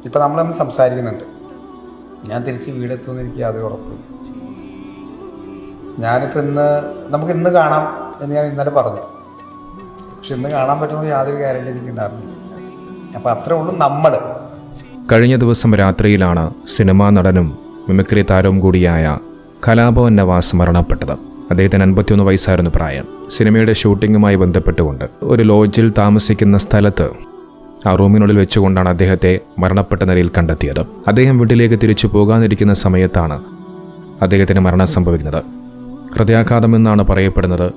ഇപ്പം നമ്മളൊന്ന് സംസാരിക്കുന്നുണ്ട്. ഞാൻ തിരിച്ച് വീടെത്തുമെന്ന് എനിക്ക് യാതൊരു ഉറപ്പില്ല. ഞാനിപ്പോൾ നമുക്ക് ഇന്ന് കാണാം എന്ന് ഞാൻ ഇന്നലെ പറഞ്ഞു. പക്ഷെ ഇന്ന് കാണാൻ പറ്റുമ്പോൾ യാതൊരു ഗ്യാരണ്ടി എനിക്ക് ഉണ്ടായിരുന്നില്ല. അപ്പം അത്രേ ഉള്ളൂ നമ്മൾ. കഴിഞ്ഞ ദിവസം രാത്രിയിലാണ് സിനിമാ നടനും മിമിക്രി താരവും കൂടിയായ കലാഭവൻ നവാസ് മരണപ്പെട്ടത്. അദ്ദേഹത്തിന് 51 വയസ്സായിരുന്നു പ്രായം. സിനിമയുടെ ഷൂട്ടിങ്ങുമായി ബന്ധപ്പെട്ടുകൊണ്ട് ഒരു ലോഡ്ജിൽ താമസിക്കുന്ന സ്ഥലത്ത് ആ റൂമിനുള്ളിൽ വെച്ചുകൊണ്ടാണ് അദ്ദേഹത്തെ മരണപ്പെട്ട നിലയിൽ കണ്ടെത്തിയത്. അദ്ദേഹം വീട്ടിലേക്ക് തിരിച്ചു പോകാനിരിക്കുന്ന സമയത്താണ് അദ്ദേഹത്തിന് മരണം സംഭവിക്കുന്നത്. ഹൃദയാഘാതമെന്നാണ് പറയപ്പെടുന്നത്.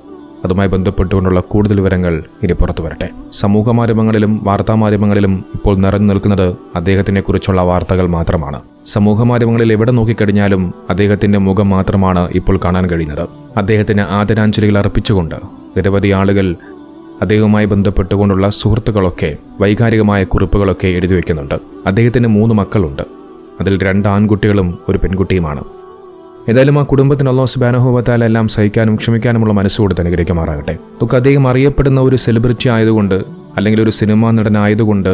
അതുമായി ബന്ധപ്പെട്ടുകൊണ്ടുള്ള കൂടുതൽ വിവരങ്ങൾ ഇനി പുറത്തു വരട്ടെ. സമൂഹ മാധ്യമങ്ങളിലും വാർത്താമാധ്യമങ്ങളിലും ഇപ്പോൾ നിറഞ്ഞു നിൽക്കുന്നത് അദ്ദേഹത്തിനെക്കുറിച്ചുള്ള വാർത്തകൾ മാത്രമാണ്. സമൂഹ മാധ്യമങ്ങളിൽ എവിടെ നോക്കിക്കഴിഞ്ഞാലും അദ്ദേഹത്തിൻ്റെ മുഖം മാത്രമാണ് ഇപ്പോൾ കാണാൻ കഴിയുന്നത്. അദ്ദേഹത്തിന് ആദരാഞ്ജലികൾ അർപ്പിച്ചുകൊണ്ട് നിരവധി ആളുകൾ അദ്ദേഹവുമായി ബന്ധപ്പെട്ടുകൊണ്ടുള്ള സുഹൃത്തുക്കളൊക്കെ വൈകാരികമായ കുറിപ്പുകളൊക്കെ എഴുതി വയ്ക്കുന്നുണ്ട്. അദ്ദേഹത്തിന് 3 മക്കളുണ്ട്. അതിൽ 2 ആൺകുട്ടികളും ഒരു പെൺകുട്ടിയുമാണ്. ഏതായാലും ആ കുടുംബത്തിന് അല്ലാഹു സുബ്ഹാനഹു വ തആല എല്ലാം സഹിക്കാനും ക്ഷമിക്കാനുമുള്ള മനസ്സുകൊടുത്ത് അനുഗ്രഹിക്കുമാറാകട്ടെ. നമുക്ക് അദ്ദേഹം അറിയപ്പെടുന്ന ഒരു സെലിബ്രിറ്റി ആയതുകൊണ്ട്, അല്ലെങ്കിൽ ഒരു സിനിമാ നടനായതുകൊണ്ട്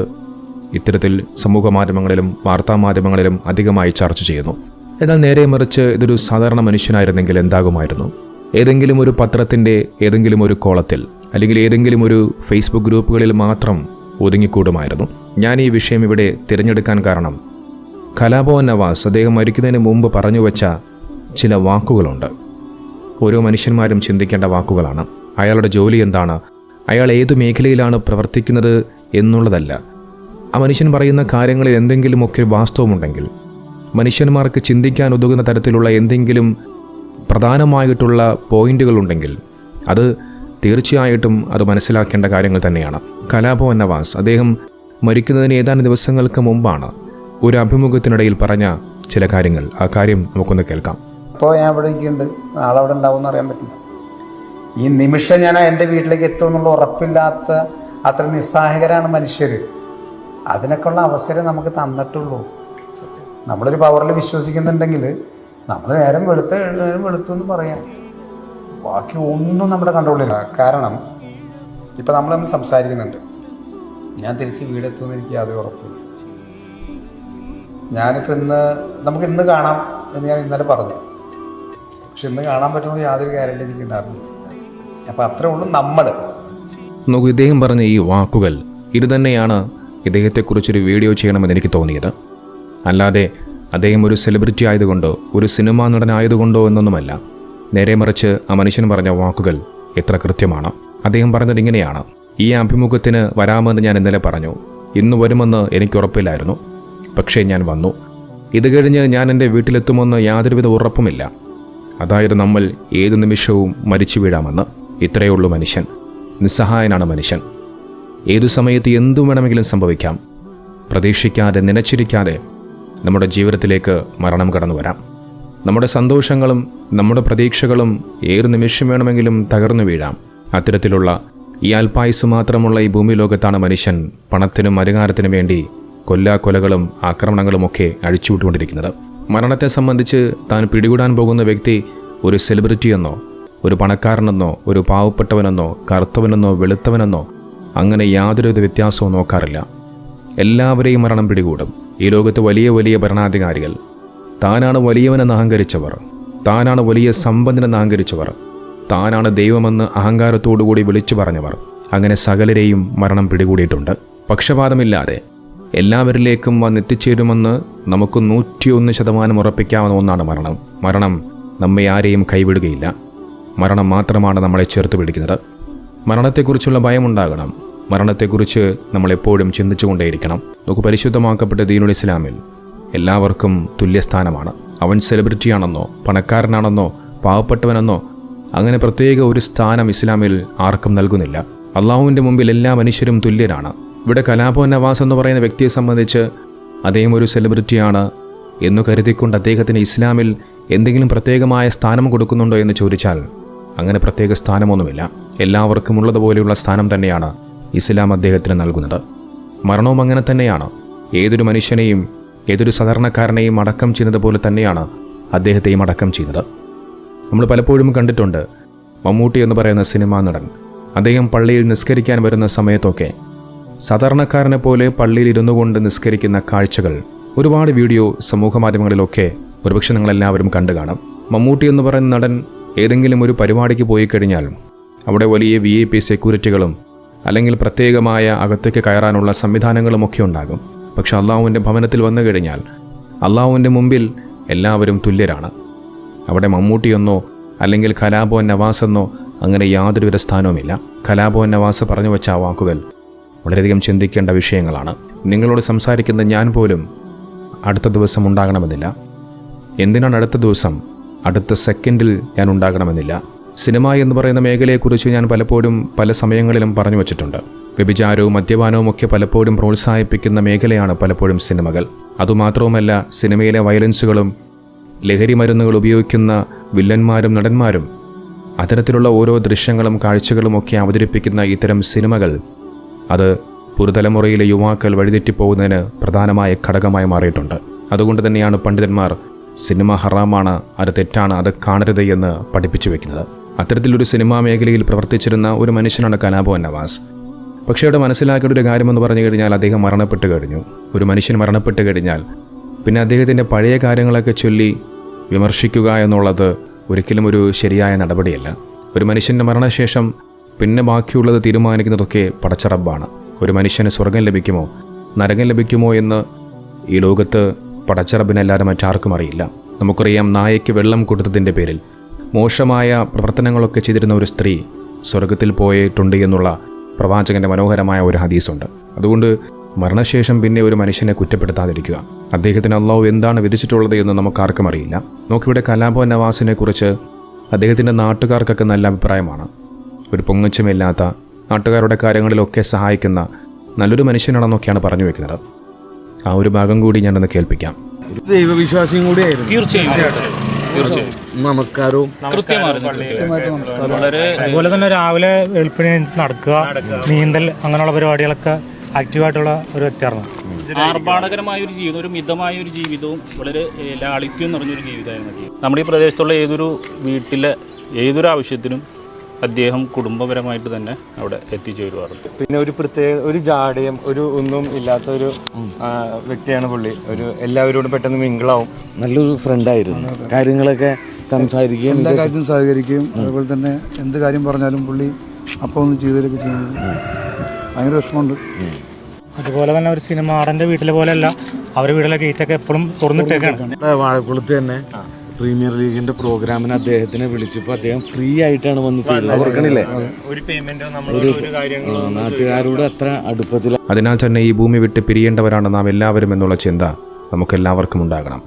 ഇത്തരത്തിൽ സമൂഹ മാധ്യമങ്ങളിലും വാർത്താമാധ്യമങ്ങളിലും അധികമായി ചർച്ച ചെയ്യുന്നു. എന്നാൽ നേരെ മറിച്ച് ഇതൊരു സാധാരണ മനുഷ്യനായിരുന്നെങ്കിൽ എന്താകുമായിരുന്നു? ഏതെങ്കിലും ഒരു പത്രത്തിൻ്റെ ഏതെങ്കിലും ഒരു കോളത്തിൽ അല്ലെങ്കിൽ ഏതെങ്കിലും ഒരു ഫേസ്ബുക്ക് ഗ്രൂപ്പുകളിൽ മാത്രം ഒതുങ്ങിക്കൂടുമായിരുന്നു. ഞാൻ ഈ വിഷയം ഇവിടെ തിരഞ്ഞെടുക്കാൻ കാരണം കലാഭവൻ നവാസ് അദ്ദേഹം മരിക്കുന്നതിന് മുമ്പ് പറഞ്ഞു വച്ച ചില വാക്കുകളുണ്ട്. ഓരോ മനുഷ്യന്മാരും ചിന്തിക്കേണ്ട വാക്കുകളാണ്. അയാളുടെ ജോലി എന്താണ്, അയാൾ ഏതു മേഖലയിലാണ് പ്രവർത്തിക്കുന്നത് എന്നുള്ളതല്ല. ആ മനുഷ്യൻ പറയുന്ന കാര്യങ്ങളിൽ എന്തെങ്കിലുമൊക്കെ വാസ്തവമുണ്ടെങ്കിൽ, മനുഷ്യന്മാർക്ക് ചിന്തിക്കാൻ ഉതകുന്ന തരത്തിലുള്ള എന്തെങ്കിലും പ്രധാനമായിട്ടുള്ള പോയിന്റുകളുണ്ടെങ്കിൽ അത് തീർച്ചയായിട്ടും അത് മനസ്സിലാക്കേണ്ട കാര്യങ്ങൾ തന്നെയാണ്. കലാഭവൻ നവാസ് അദ്ദേഹം മരിക്കുന്നതിന് ഏതാനും ദിവസങ്ങൾക്ക് മുമ്പാണ് ഒരു അഭിമുഖത്തിനിടയിൽ പറഞ്ഞ ചില കാര്യങ്ങൾ. ആ കാര്യം നമുക്കൊന്ന് കേൾക്കാം. ഇപ്പോൾ ഞാൻ ഇവിടെ ഇരിക്കുന്നുണ്ട്, നാളെ അവിടെ ഉണ്ടാവുമെന്ന് അറിയാൻ പറ്റില്ല. ഈ നിമിഷം ഞാൻ എൻ്റെ വീട്ടിലേക്ക് എത്തുമെന്നുള്ള ഉറപ്പില്ലാത്ത അത്ര നിസ്സഹായകരാണ് മനുഷ്യർ. അതിനൊക്കെയുള്ള അവസരം നമുക്ക് തന്നിട്ടുള്ളൂ. നമ്മളൊരു പവറിൽ വിശ്വസിക്കുന്നുണ്ടെങ്കിൽ നമ്മൾ നേരം വെളുത്തു എന്ന് പറയാം. ബാക്കി ഒന്നും നമ്മുടെ കൺട്രോളില്ല. കാരണം ഇപ്പം നമ്മളൊന്ന് സംസാരിക്കുന്നുണ്ട്. ഞാൻ തിരിച്ച് വീടെത്തുമെന്ന് എനിക്ക് യാതൊരു ഉറപ്പില്ല. ഞാനിപ്പോൾ നമുക്ക് ഇന്ന് കാണാം എന്ന് ഞാൻ ഇന്നലെ പറഞ്ഞു. പക്ഷെ ഇന്ന് കാണാൻ പറ്റുമ്പോൾ യാതൊരു ഗ്യാരണ്ടി എനിക്ക് ഉണ്ടായിരുന്നില്ല. അപ്പം അത്രേ ഉള്ളൂ നമ്മൾ. നോക്കൂ, ഇദ്ദേഹം പറഞ്ഞ ഈ വാക്കുകൾ ഇത് തന്നെയാണ് ഇദ്ദേഹത്തെക്കുറിച്ചൊരു വീഡിയോ ചെയ്യണമെന്ന് എനിക്ക് തോന്നിയത്. അല്ലാതെ അദ്ദേഹം ഒരു സെലിബ്രിറ്റി ആയതുകൊണ്ടോ ഒരു സിനിമാ നടനായതുകൊണ്ടോ എന്നൊന്നുമല്ല. നേരെ മറിച്ച് ആ മനുഷ്യൻ പറഞ്ഞ വാക്കുകൾ എത്ര കൃത്യമാണ്. അദ്ദേഹം പറഞ്ഞത് ഇങ്ങനെയാണ്: ഈ അഭിമുഖത്തിന് വരാമെന്ന് ഞാൻ ഇന്നലെ പറഞ്ഞു. ഇന്ന് വരുമെന്ന് എനിക്ക് ഉറപ്പില്ലായിരുന്നു. പക്ഷേ ഞാൻ വന്നു. ഇത് കഴിഞ്ഞ് ഞാൻ എൻ്റെ വീട്ടിലെത്തുമെന്ന് യാതൊരുവിധ ഉറപ്പുമില്ല. അതായത് നമ്മൾ ഏതു നിമിഷവും മരിച്ചു വീഴാമെന്ന്. ഇത്രയേ ഉള്ളൂ മനുഷ്യൻ. നിസ്സഹായനാണ് മനുഷ്യൻ. ഏതു സമയത്ത് എന്തും വേണമെങ്കിലും സംഭവിക്കാം. പ്രതീക്ഷിക്കാതെ നനച്ചിരിക്കാതെ നമ്മുടെ ജീവിതത്തിലേക്ക് മരണം കടന്നു വരാം. നമ്മുടെ സന്തോഷങ്ങളും നമ്മുടെ പ്രതീക്ഷകളും ഏതു നിമിഷം വേണമെങ്കിലും തകർന്നു വീഴാം. അത്തരത്തിലുള്ള ഈ അല്പായുസ് മാത്രമുള്ള ഈ ഭൂമി ലോകത്താണ് മനുഷ്യൻ പണത്തിനും അധികാരത്തിനും വേണ്ടി കൊലകളും ആക്രമണങ്ങളുമൊക്കെ അഴിച്ചുവിട്ടുകൊണ്ടിരിക്കുന്നത്. മരണത്തെ സംബന്ധിച്ച് താൻ പിടികൂടാൻ പോകുന്ന വ്യക്തി ഒരു സെലിബ്രിറ്റിയെന്നോ ഒരു പണക്കാരനെന്നോ ഒരു പാവപ്പെട്ടവനെന്നോ കറുത്തവനെന്നോ വെളുത്തവനെന്നോ അങ്ങനെ യാതൊരുവിധ വ്യത്യാസവും നോക്കാറില്ല. എല്ലാവരെയും മരണം പിടികൂടും. ഈ ലോകത്ത് വലിയ വലിയ ഭരണാധികാരികൾ, താനാണ് വലിയവനെന്ന് അഹങ്കരിച്ചവർ, താനാണ് വലിയ സമ്പന്നനെന്ന് അഹങ്കരിച്ചവർ, താനാണ് ദൈവമെന്ന് അഹങ്കാരത്തോടുകൂടി വിളിച്ചു പറഞ്ഞവർ, അങ്ങനെ സകലരെയും മരണം പിടികൂടിയിട്ടുണ്ട്. പക്ഷപാതമില്ലാതെ എല്ലാവരിലേക്കും വന്നെത്തിച്ചേരുമെന്ന് നമുക്ക് 101% ഉറപ്പിക്കാവുന്ന ഒന്നാണ് മരണം. മരണം നമ്മെ ആരെയും കൈവിടുകയില്ല. മരണം മാത്രമാണ് നമ്മളെ ചേർത്ത് പിടിക്കുന്നത്. മരണത്തെക്കുറിച്ചുള്ള ഭയമുണ്ടാകണം. മരണത്തെക്കുറിച്ച് നമ്മളെപ്പോഴും ചിന്തിച്ചുകൊണ്ടേയിരിക്കണം. നമുക്ക് പരിശുദ്ധമാക്കപ്പെട്ട ദീനുൽ ഇസ്ലാമിൽ എല്ലാവർക്കും തുല്യസ്ഥാനമാണ്. അവൻ സെലിബ്രിറ്റിയാണെന്നോ പണക്കാരനാണെന്നോ പാവപ്പെട്ടവനെന്നോ അങ്ങനെ പ്രത്യേക ഒരു സ്ഥാനം ഇസ്ലാമിൽ ആർക്കും നൽകുന്നില്ല. അള്ളാഹുവിൻ്റെ മുമ്പിൽ എല്ലാ മനുഷ്യരും തുല്യരാണ്. ഇവിടെ കലാഭവൻ നവാസ് എന്ന് പറയുന്ന വ്യക്തിയെ സംബന്ധിച്ച് അദ്ദേഹം ഒരു സെലിബ്രിറ്റിയാണ് എന്നു കരുതിക്കൊണ്ട് അദ്ദേഹത്തിന് ഇസ്ലാമിൽ എന്തെങ്കിലും പ്രത്യേകമായ സ്ഥാനം കൊടുക്കുന്നുണ്ടോ എന്ന് ചോദിച്ചാൽ അങ്ങനെ പ്രത്യേക സ്ഥാനമൊന്നുമില്ല. എല്ലാവർക്കും ഉള്ളതുപോലെയുള്ള സ്ഥാനം തന്നെയാണ് ഇസ്ലാം അദ്ദേഹത്തിന് നൽകുന്നത്. മരണവും അങ്ങനെ തന്നെയാണ്. ഏതൊരു മനുഷ്യനെയും ഏതൊരു സാധാരണക്കാരനെയും അടക്കം ചെയ്യുന്നത് പോലെ തന്നെയാണ് അദ്ദേഹത്തെയും അടക്കം ചെയ്യുന്നത്. നമ്മൾ പലപ്പോഴും കണ്ടിട്ടുണ്ട്, മമ്മൂട്ടി എന്ന് പറയുന്ന സിനിമാ നടൻ അദ്ദേഹം പള്ളിയിൽ നിസ്കരിക്കാൻ വരുന്ന സമയത്തൊക്കെ സാധാരണക്കാരനെ പോലെ പള്ളിയിൽ ഇരുന്നു കൊണ്ട് നിസ്കരിക്കുന്ന കാഴ്ചകൾ ഒരുപാട് വീഡിയോ സമൂഹ മാധ്യമങ്ങളിലൊക്കെ ഒരുപക്ഷെ നിങ്ങളെല്ലാവരും കണ്ടു കാണും. മമ്മൂട്ടി എന്ന് പറയുന്ന നടൻ ഏതെങ്കിലും ഒരു പരിപാടിക്ക് പോയി കഴിഞ്ഞാൽ അവിടെ വലിയ VIP സെക്യൂരിറ്റികളും അല്ലെങ്കിൽ പ്രത്യേകമായ അകത്തേക്ക് കയറാനുള്ള സംവിധാനങ്ങളുമൊക്കെ ഉണ്ടാകും. പക്ഷെ അള്ളാഹുവിൻ്റെ ഭവനത്തിൽ വന്നു കഴിഞ്ഞാൽ അള്ളാഹുവിൻ്റെ മുമ്പിൽ എല്ലാവരും തുല്യരാണ്. അവിടെ മമ്മൂട്ടിയെന്നോ അല്ലെങ്കിൽ കലാഭവൻ നവാസ് എന്നോ അങ്ങനെ യാതൊരുവിധ സ്ഥാനവുമില്ല. കലാഭവൻ നവാസ് പറഞ്ഞു വെച്ച ആ വാക്കുകൾ വളരെയധികം ചിന്തിക്കേണ്ട വിഷയങ്ങളാണ്. നിങ്ങളോട് സംസാരിക്കുന്ന ഞാൻ പോലും അടുത്ത ദിവസം ഉണ്ടാകണമെന്നില്ല. എന്തിനാണ് അടുത്ത ദിവസം? അടുത്ത സെക്കൻഡിൽ ഞാൻ ഉണ്ടാകണമെന്നില്ല. സിനിമ എന്ന് പറയുന്ന മേഖലയെക്കുറിച്ച് ഞാൻ പലപ്പോഴും പല സമയങ്ങളിലും പറഞ്ഞു വച്ചിട്ടുണ്ട്. വ്യഭിചാരവും മദ്യപാനവും ഒക്കെ പലപ്പോഴും പ്രോത്സാഹിപ്പിക്കുന്ന മേഖലയാണ് പലപ്പോഴും സിനിമകൾ. അതുമാത്രവുമല്ല, സിനിമയിലെ വയലൻസുകളും ലഹരി മരുന്നുകൾ ഉപയോഗിക്കുന്ന വില്ലന്മാരും നടന്മാരും അത്തരത്തിലുള്ള ഓരോ ദൃശ്യങ്ങളും കാഴ്ചകളും ഒക്കെ അവതരിപ്പിക്കുന്ന ഇത്തരം സിനിമകൾ അത് പുതുതലമുറയിലെ യുവാക്കൾ വഴിതെറ്റിപ്പോകുന്നതിന് പ്രധാനമായ ഘടകമായി മാറിയിട്ടുണ്ട്. അതുകൊണ്ട് തന്നെയാണ് പണ്ഡിതന്മാർ സിനിമ ഹറാമാണ്, അത് തെറ്റാണ്, അത് കാണരുത് എന്ന് പഠിപ്പിച്ചു വെക്കുന്നത്. അത്തരത്തിലൊരു സിനിമാ മേഖലയിൽ പ്രവർത്തിച്ചിരുന്ന ഒരു മനുഷ്യനാണ് കലാഭവൻ നവാസ്. പക്ഷേ അവിടെ മനസ്സിലാക്കേണ്ട ഒരു കാര്യമെന്ന് പറഞ്ഞു കഴിഞ്ഞാൽ അദ്ദേഹം മരണപ്പെട്ട് കഴിഞ്ഞു. ഒരു മനുഷ്യൻ മരണപ്പെട്ട് കഴിഞ്ഞാൽ പിന്നെ അദ്ദേഹത്തിൻ്റെ പഴയ കാര്യങ്ങളൊക്കെ ചൊല്ലി വിമർശിക്കുക എന്നുള്ളത് ഒരിക്കലും ഒരു ശരിയായ നടപടിയല്ല. ഒരു മനുഷ്യൻ്റെ മരണശേഷം പിന്നെ ബാക്കിയുള്ളത് തീരുമാനിക്കുന്നതൊക്കെ പടച്ച റബ്ബാണ്. ഒരു മനുഷ്യന് സ്വർഗം ലഭിക്കുമോ നരകം ലഭിക്കുമോ എന്ന് ഈ ലോകത്ത് പടച്ച റബ്ബിനല്ലാതെ മറ്റാർക്കും അറിയില്ല. നമുക്കറിയാം, നായയ്ക്ക് വെള്ളം കൊടുത്തതിൻ്റെ പേരിൽ മോശമായ പ്രവർത്തനങ്ങളൊക്കെ ചെയ്തിരുന്ന ഒരു സ്ത്രീ സ്വർഗത്തിൽ പോയിട്ടുണ്ട് എന്നുള്ള പ്രവാചകൻ്റെ മനോഹരമായ ഒരു ഹദീസുണ്ട്. അതുകൊണ്ട് മരണശേഷം പിന്നെ ഒരു മനുഷ്യനെ കുറ്റപ്പെടുത്താതിരിക്കുക. അദ്ദേഹത്തിന് അള്ളാഹു എന്താണ് വിധിച്ചിട്ടുള്ളത് എന്ന് നമുക്കാർക്കും അറിയില്ല. നോക്കിവിടെ കലാഭവൻ നവാസിനെ കുറിച്ച് അദ്ദേഹത്തിൻ്റെ നാട്ടുകാർക്കൊക്കെ നല്ല അഭിപ്രായമാണ്. ഒരു പൊങ്ങച്ചമില്ലാത്ത, നാട്ടുകാരുടെ കാര്യങ്ങളിലൊക്കെ സഹായിക്കുന്ന നല്ലൊരു മനുഷ്യനാണെന്നൊക്കെയാണ് പറഞ്ഞു വെക്കുന്നത്. ആ ഒരു ഭാഗം കൂടി ഞാനൊന്ന് കേൾപ്പിക്കാം. ദൈവവിശ്വാസിയും കൂടിയായിരുന്നു. തീർച്ചയായും നമസ്കാരവും അതുപോലെ തന്നെ രാവിലെ വെളുപ്പിന് നടക്കുക, നീന്തൽ, അങ്ങനെയുള്ള പരിപാടികളൊക്കെ ആക്റ്റീവായിട്ടുള്ള ഒരു വ്യക്തിയാണ്. ആർഭാടകരമായ ഒരു ജീവിതം, ഒരു മിതമായ ഒരു ജീവിതവും വളരെ ലാളിത്യം നിറഞ്ഞൊരു ജീവിതമായിരുന്നു. നമ്മുടെ ഈ പ്രദേശത്തുള്ള ഏതൊരു വീട്ടിലെ ഏതൊരു ആവശ്യത്തിനും അദ്ദേഹം കുടുംബപരമായിട്ട് തന്നെ അവിടെ എത്തിച്ചേരുവാറുണ്ട്. പിന്നെ ഒരു പ്രത്യേക ഒരു ജാടയും ഒരു ഒന്നും ഇല്ലാത്തൊരു വ്യക്തിയാണ് പുള്ളി. ഒരു എല്ലാവരോടും പെട്ടെന്ന് മിങ്കിളാവും. നല്ലൊരു ഫ്രണ്ടായിരുന്നു. കാര്യങ്ങളൊക്കെ സംസാരിക്കുകയും എല്ലാ കാര്യത്തിനും സഹകരിക്കുകയും അതുപോലെ തന്നെ എന്ത് കാര്യം പറഞ്ഞാലും പുള്ളി അപ്പോൾ ഒന്ന് ചെയ്തതൊക്കെ ചെയ്യുന്നത് ഭയങ്കര വിഷമമുണ്ട്. അതുപോലെ തന്നെ ഒരു സിനിമ നടൻ്റെ വീട്ടിലെ പോലെയല്ല, അവരുടെ വീട്ടിലെ ഗേറ്റൊക്കെ എപ്പോഴും തുറന്നിട്ടേക്കാണ്. വാഴക്കുളത്ത് തന്നെ പ്രീമിയർ ലീഗിന്റെ പ്രോഗ്രാമിന് അദ്ദേഹത്തിനെ വിളിച്ചപ്പോൾ അദ്ദേഹം ഫ്രീ ആയിട്ടാണ് വന്ന് ചെയ്തത്. ഓർക്കണില്ലേ? ഒരു പേയ്മെന്റോ നാട്ടുകാരോട് അത്ര അടുപ്പത്തിൽ. അതിനാൽ തന്നെ ഈ ഭൂമി വിട്ട് പിരിയേണ്ടവരാണ് നാം എല്ലാവരും എന്നുള്ള ചിന്ത നമുക്കെല്ലാവർക്കും ഉണ്ടാകണം.